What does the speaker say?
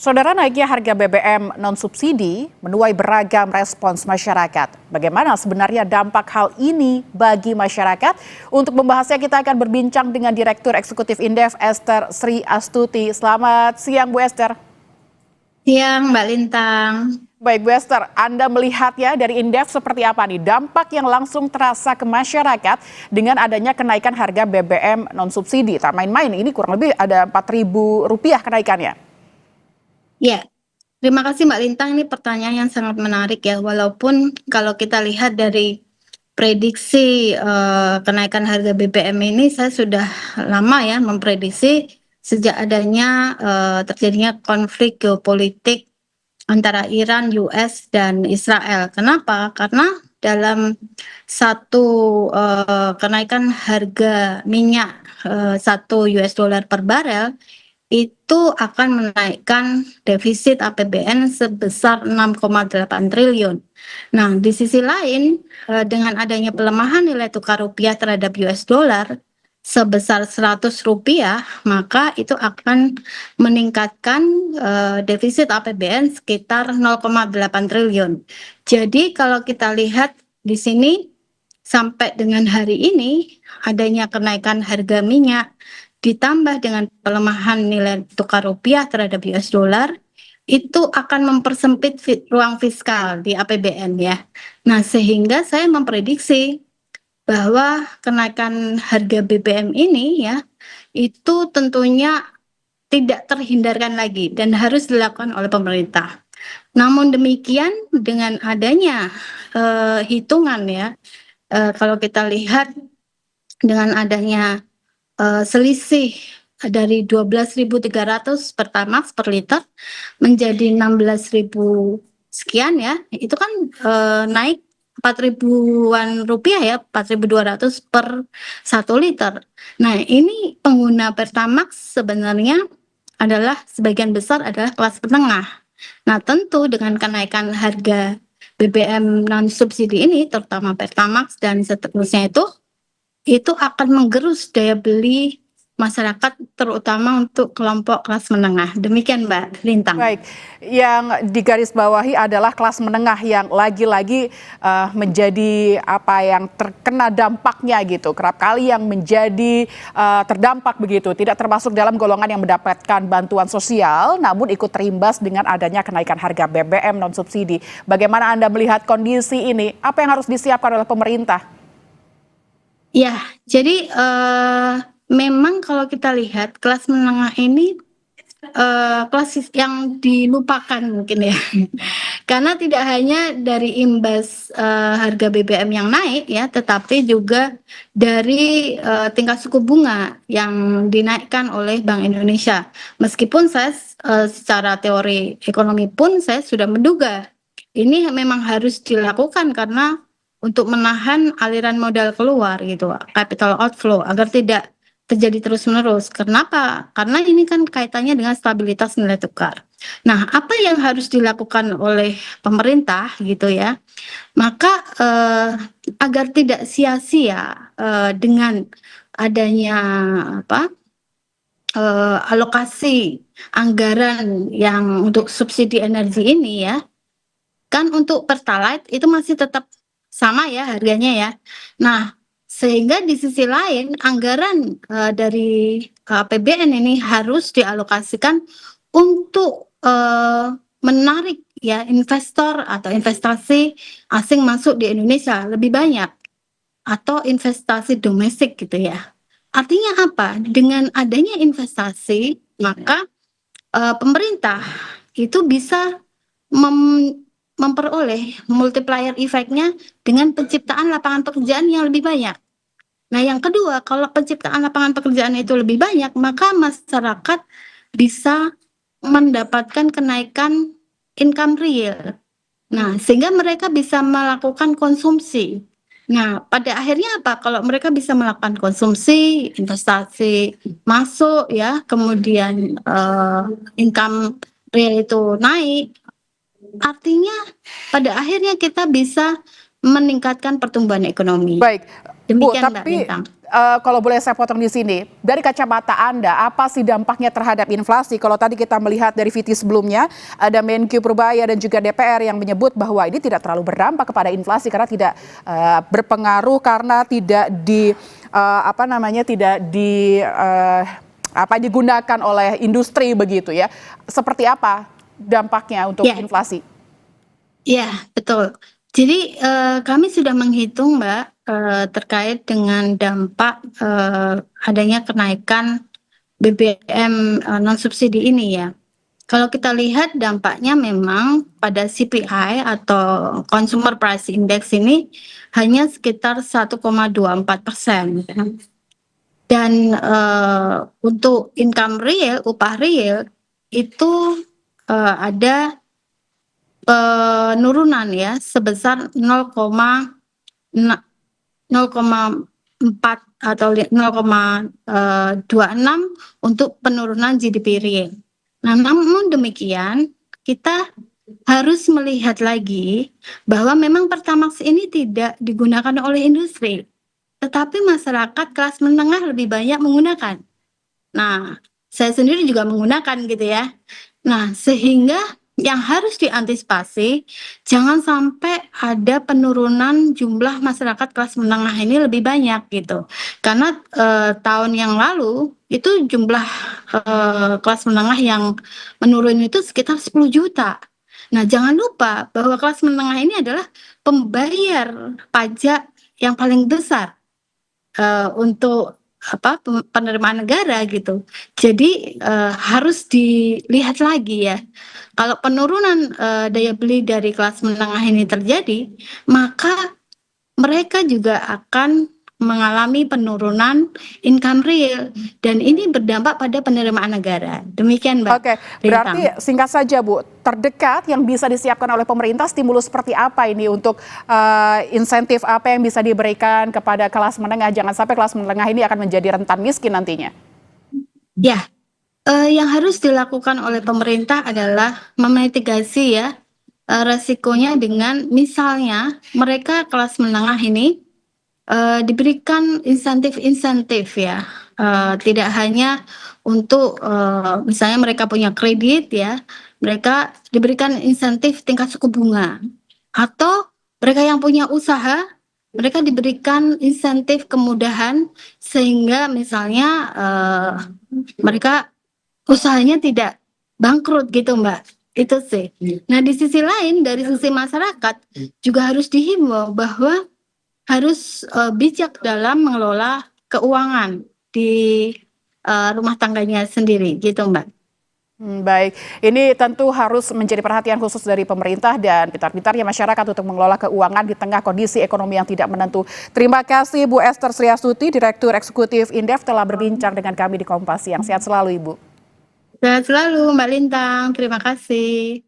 Saudara, naiknya harga BBM non-subsidi menuai beragam respons masyarakat. Bagaimana sebenarnya dampak hal ini bagi masyarakat? Untuk membahasnya kita akan berbincang dengan Direktur Eksekutif Indef Esther Sri Astuti. Selamat siang Bu Esther. Siang Mbak Lintang. Baik Bu Esther, Anda melihat ya dari Indef seperti apa nih dampak yang langsung terasa ke masyarakat dengan adanya kenaikan harga BBM non-subsidi. Tak main-main, ini kurang lebih ada Rp4.000 kenaikannya. Ya, terima kasih Mbak Lintang. Ini pertanyaan yang sangat menarik ya. Walaupun kalau kita lihat dari prediksi kenaikan harga BBM ini, saya sudah lama ya memprediksi sejak adanya terjadinya konflik geopolitik antara Iran, US, dan Israel. Kenapa? Karena dalam satu kenaikan harga minyak 1 US dollar per barel itu akan menaikkan defisit APBN sebesar 6,8 triliun. Nah, di sisi lain, dengan adanya pelemahan nilai tukar rupiah terhadap US dollar sebesar Rp100, maka itu akan meningkatkan defisit APBN sekitar 0,8 triliun. Jadi kalau kita lihat di sini sampai dengan hari ini adanya kenaikan harga minyak ditambah dengan pelemahan nilai tukar rupiah terhadap US dollar, itu akan mempersempit ruang fiskal di APBN ya. Nah, sehingga saya memprediksi bahwa kenaikan harga BBM ini ya, itu tentunya tidak terhindarkan lagi dan harus dilakukan oleh pemerintah. Namun demikian, dengan adanya hitungan ya, kalau kita lihat dengan adanya selisih dari 12.300 Pertamax per liter menjadi 16.000 sekian ya, itu kan naik 4.000-an rupiah ya, 4.200 per 1 liter. Nah, ini pengguna Pertamax sebenarnya adalah sebagian besar adalah kelas menengah. Nah, tentu dengan kenaikan harga BBM non subsidi ini, terutama Pertamax dan seterusnya itu akan menggerus daya beli masyarakat, terutama untuk kelompok kelas menengah. Demikian Mbak Lintang. Baik, yang digarisbawahi adalah kelas menengah yang lagi-lagi menjadi apa yang terkena dampaknya gitu. Kerap kali yang menjadi terdampak begitu, tidak termasuk dalam golongan yang mendapatkan bantuan sosial, namun ikut terimbas dengan adanya kenaikan harga BBM non subsidi. Bagaimana Anda melihat kondisi ini? Apa yang harus disiapkan oleh pemerintah? Ya, jadi memang kalau kita lihat kelas menengah ini kelas yang dilupakan mungkin ya, karena tidak hanya dari imbas harga BBM yang naik ya, tetapi juga dari tingkat suku bunga yang dinaikkan oleh Bank Indonesia. Meskipun saya secara teori ekonomi pun saya sudah menduga ini memang harus dilakukan karena untuk menahan aliran modal keluar gitu, capital outflow, agar tidak terjadi terus-menerus. Kenapa? Karena ini kan kaitannya dengan stabilitas nilai tukar. Nah, apa yang harus dilakukan oleh pemerintah gitu ya? Maka agar tidak sia-sia dengan adanya apa? Alokasi anggaran yang untuk subsidi energi ini ya, kan untuk Pertalite itu masih tetap sama ya harganya ya. Nah, sehingga di sisi lain anggaran dari APBN ini harus dialokasikan untuk menarik ya investor atau investasi asing masuk di Indonesia lebih banyak atau investasi domestik gitu ya. Artinya apa? Dengan adanya investasi, maka pemerintah itu bisa memperoleh multiplier effect-nya dengan penciptaan lapangan pekerjaan yang lebih banyak. Nah, yang kedua, kalau penciptaan lapangan pekerjaan itu lebih banyak, maka masyarakat bisa mendapatkan kenaikan income real. Nah, sehingga mereka bisa melakukan konsumsi. Nah, pada akhirnya apa? Kalau mereka bisa melakukan konsumsi, investasi masuk ya, kemudian income real itu naik, artinya pada akhirnya kita bisa meningkatkan pertumbuhan ekonomi. Baik, Bu, Demikian Mbak tapi Lintang. kalau boleh saya potong di sini, dari kacamata Anda, apa sih dampaknya terhadap inflasi? Kalau tadi kita melihat dari VT sebelumnya, ada Menkyu Purbaya dan juga DPR yang menyebut bahwa ini tidak terlalu berdampak kepada inflasi karena tidak berpengaruh karena tidak digunakan oleh industri begitu ya. Seperti apa dampaknya untuk inflasi? Ya, betul. Jadi kami sudah menghitung, Mbak, terkait dengan dampak adanya kenaikan BBM non subsidi ini ya. Kalau kita lihat dampaknya memang pada CPI atau Consumer Price Index ini hanya sekitar 1,24%. Dan untuk income real, upah real itu ada penurunan ya sebesar 0,4 atau 0,26 untuk penurunan GDP real. Nah, namun demikian kita harus melihat lagi bahwa memang Pertamax ini tidak digunakan oleh industri, tetapi masyarakat kelas menengah lebih banyak menggunakan. Nah, saya sendiri juga menggunakan gitu ya. Nah, sehingga yang harus diantisipasi jangan sampai ada penurunan jumlah masyarakat kelas menengah ini lebih banyak gitu. Karena tahun yang lalu itu jumlah kelas menengah yang menurun itu sekitar 10 juta. Nah, jangan lupa bahwa kelas menengah ini adalah pembayar pajak yang paling besar untuk penerimaan negara gitu. Jadi harus dilihat lagi ya. Kalau penurunan daya beli dari kelas menengah ini terjadi, maka mereka juga akan mengalami penurunan income real dan ini berdampak pada penerimaan negara. Demikian, Mbak. Oke, berarti singkat saja Bu, terdekat yang bisa disiapkan oleh pemerintah stimulus seperti apa ini untuk insentif apa yang bisa diberikan kepada kelas menengah? Jangan sampai kelas menengah ini akan menjadi rentan miskin nantinya. Ya, yang harus dilakukan oleh pemerintah adalah memitigasi ya resikonya dengan misalnya mereka kelas menengah ini diberikan insentif-insentif ya, tidak hanya untuk misalnya mereka punya kredit ya, mereka diberikan insentif tingkat suku bunga, atau mereka yang punya usaha, mereka diberikan insentif kemudahan sehingga misalnya mereka usahanya tidak bangkrut gitu, Mbak. Itu sih. Nah, di sisi lain dari sisi masyarakat juga harus dihimbau bahwa harus bijak dalam mengelola keuangan di rumah tangganya sendiri gitu, Mbak. Baik, ini tentu harus menjadi perhatian khusus dari pemerintah dan pintar-pintarnya masyarakat untuk mengelola keuangan di tengah kondisi ekonomi yang tidak menentu. Terima kasih Bu Esther Sriastuti, Direktur Eksekutif Indef telah berbincang dengan kami di Kompas Siang. Sehat selalu Ibu. Sehat selalu Mbak Lintang, terima kasih.